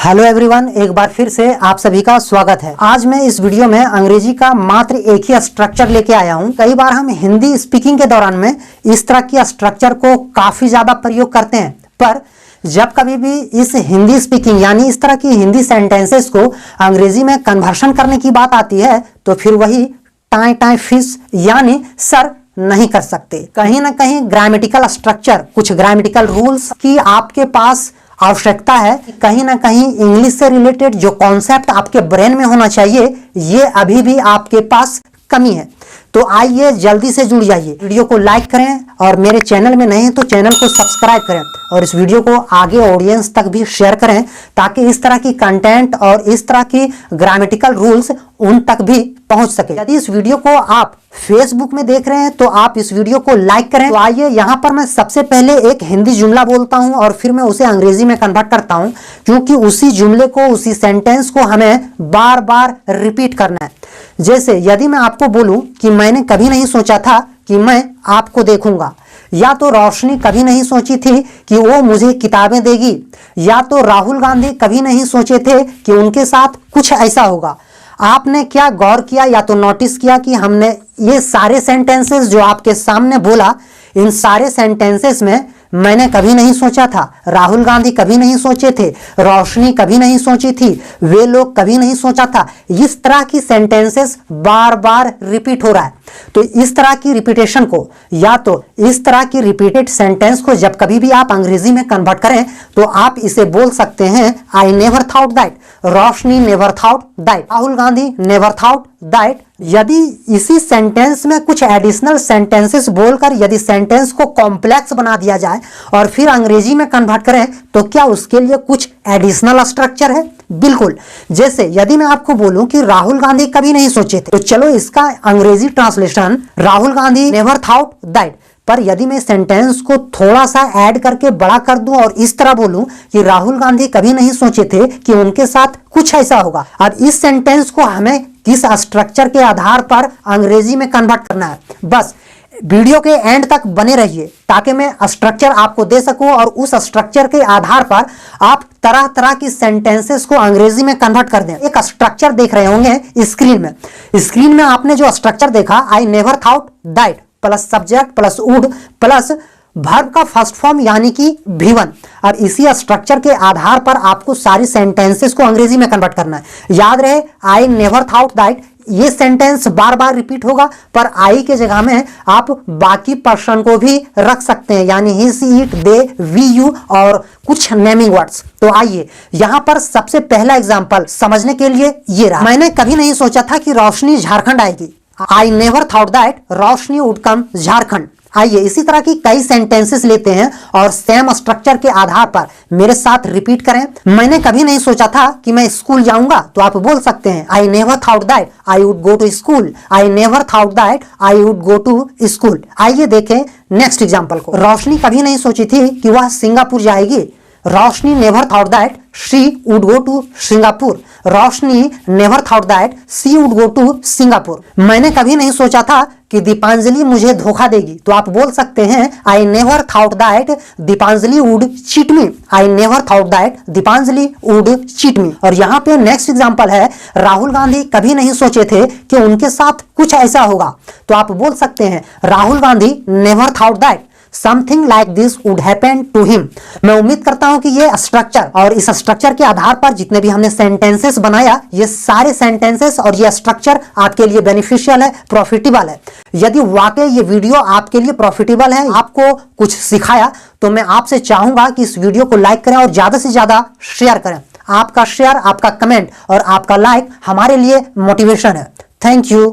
Hello everyone, एक बार फिर से आप सभी का स्वागत है। आज मैं इस वीडियो में अंग्रेजी का मात्र एक ही स्ट्रक्चर लेके आया हूं। कई बार हम हिंदी स्पीकिंग के दौरान में इस तरह की स्ट्रक्चर को काफी ज्यादा प्रयोग करते हैं, पर जब कभी भी इस हिंदी स्पीकिंग यानी इस तरह की हिंदी सेंटेंसेस को अंग्रेजी में कन्वर्शन करने की बात आती है तो फिर वही टाई टाई फिश यानी सर नहीं कर सकते। कहीं ना कहीं ग्रामेटिकल स्ट्रक्चर, कुछ ग्रामेटिकल रूल्स की आपके पास आवश्यकता है। कहीं ना कहीं इंग्लिश से रिलेटेड जो कॉन्सेप्ट आपके ब्रेन में होना चाहिए ये अभी भी आपके पास कमी है। तो आइए जल्दी से जुड़ जाइए, वीडियो को लाइक करें और मेरे चैनल में नए हैं तो चैनल को सब्सक्राइब करें और इस वीडियो को आगे ऑडियंस तक भी शेयर करें ताकि इस तरह की कंटेंट और इस तरह की ग्रामेटिकल रूल्स उन तक भी पहुंच सके। यदि इस वीडियो को आप फेसबुक में देख रहे हैं तो आप इस वीडियो को लाइक करें। तो आइए यहाँ पर मैं सबसे पहले एक हिंदी जुमला बोलता हूँ और फिर मैं उसे अंग्रेजी में कन्वर्ट करता हूँ, क्योंकि उसी जुमले को, उसी सेंटेंस को हमें बार बार रिपीट करना है। जैसे यदि मैं आपको बोलूं कि मैंने कभी नहीं सोचा था कि मैं आपको देखूंगा, या तो रोशनी कभी नहीं सोची थी कि वो मुझे किताबें देगी, या तो राहुल गांधी कभी नहीं सोचे थे कि उनके साथ कुछ ऐसा होगा। आपने क्या गौर किया या तो नोटिस किया कि हमने ये सारे सेंटेंसेस जो आपके सामने बोला, इन सारे सेंटेंसेस में मैंने कभी नहीं सोचा था, राहुल गांधी कभी नहीं सोचे थे, रोशनी कभी नहीं सोची थी, वे लोग कभी नहीं सोचा था। इस तरह की सेंटेंसेस बार बार रिपीट हो रहा है। तो इस तरह की रिपीटेशन को या तो इस तरह की रिपीटेड सेंटेंस को जब कभी भी आप अंग्रेजी में कन्वर्ट करें तो आप इसे बोल सकते हैं, I never thought that, Roshni never thought that, Rahul Gandhi never thought that. यदि इसी सेंटेंस में कुछ एडिशनल सेंटेंसेस बोलकर यदि सेंटेंस को कॉम्प्लेक्स बना दिया जाए और फिर अंग्रेजी में कन्वर्ट करें तो क्या उसके लिए कुछ एडिशनल स्ट्रक्चर है? बिल्कुल। जैसे यदि मैं आपको बोलूं कि राहुल गांधी कभी नहीं सोचे थे, तो चलो इसका अंग्रेजी translation Rahul Gandhi never thought that. पर यदि मैं सेंटेंस को थोड़ा सा ऐड करके बड़ा कर दूं और इस तरह बोलूं कि राहुल गांधी कभी नहीं सोचे थे कि उनके साथ कुछ ऐसा होगा। अब इस सेंटेंस को हमें किस स्ट्रक्चर के आधार पर अंग्रेजी में कन्वर्ट करना है, बस वीडियो के एंड तक बने रहिए ताकि मैं स्ट्रक्चर आपको दे सकूं और उस स्ट्रक्चर के आधार पर आप तरह तरह की सेंटेंसेस को अंग्रेजी में कन्वर्ट कर दें। एक स्ट्रक्चर देख रहे होंगे स्क्रीन में आपने जो स्ट्रक्चर देखा, आई never thought that plus subject plus would plus verb का फर्स्ट फॉर्म यानी कि V1। और इसी स्ट्रक्चर के आधार पर आपको सारी सेंटेंसेस को अंग्रेजी में कन्वर्ट करना है। याद रहे, आई नेवर थॉट दैट, ये सेंटेंस बार बार रिपीट होगा, पर आई के जगह में आप बाकी पर्सन को भी रख सकते हैं, यानी ही, सी, इट, दे, वी, यू और कुछ नेमिंग वर्ड्स। तो आइए यहाँ पर सबसे पहला एग्जांपल समझने के लिए ये रहा, मैंने कभी नहीं सोचा था कि रोशनी झारखंड आएगी, आई never thought that Roshni would come Jharkhand. आइए इसी तरह की कई सेंटेंसेस लेते हैं और सेम स्ट्रक्चर के आधार पर मेरे साथ रिपीट करें। मैंने कभी नहीं सोचा था कि मैं स्कूल जाऊंगा, तो आप बोल सकते हैं, I never thought that I would go to school, I never thought that I would go to school. आइए देखें नेक्स्ट एग्जांपल को। रोशनी कभी नहीं सोची थी कि वह सिंगापुर जाएगी, Roshni never thought that she would go to Singapore, Roshni never thought that she would go to Singapore. मैंने कभी नहीं सोचा था कि दीपांजलि मुझे धोखा देगी, तो आप बोल सकते हैं, I never thought that Deepanjali would cheat me, I never thought that Deepanjali would cheat मी। और यहाँ पे नेक्स्ट एग्जांपल है, राहुल गांधी कभी नहीं सोचे थे कि उनके साथ कुछ ऐसा होगा, तो आप बोल सकते हैं, Rahul Gandhi never thought that something like this would happen to him. मैं उम्मीद करता हूं कि ये स्ट्रक्चर और इस स्ट्रक्चर के आधार पर जितने भी हमने सेंटेंसेस बनाया, ये सारे सेंटेंसेस और ये स्ट्रक्चर आपके लिए बेनिफिशियल है, प्रॉफिटेबल है। यदि वाकई ये वीडियो आपके लिए प्रॉफिटेबल है, आपको कुछ सिखाया, तो मैं आपसे चाहूंगा कि इस वीडियो को लाइक करें और ज्यादा से ज्यादा शेयर करें। आपका शेयर, आपका कमेंट और आपका लाइक हमारे लिए मोटिवेशन है। Thank you.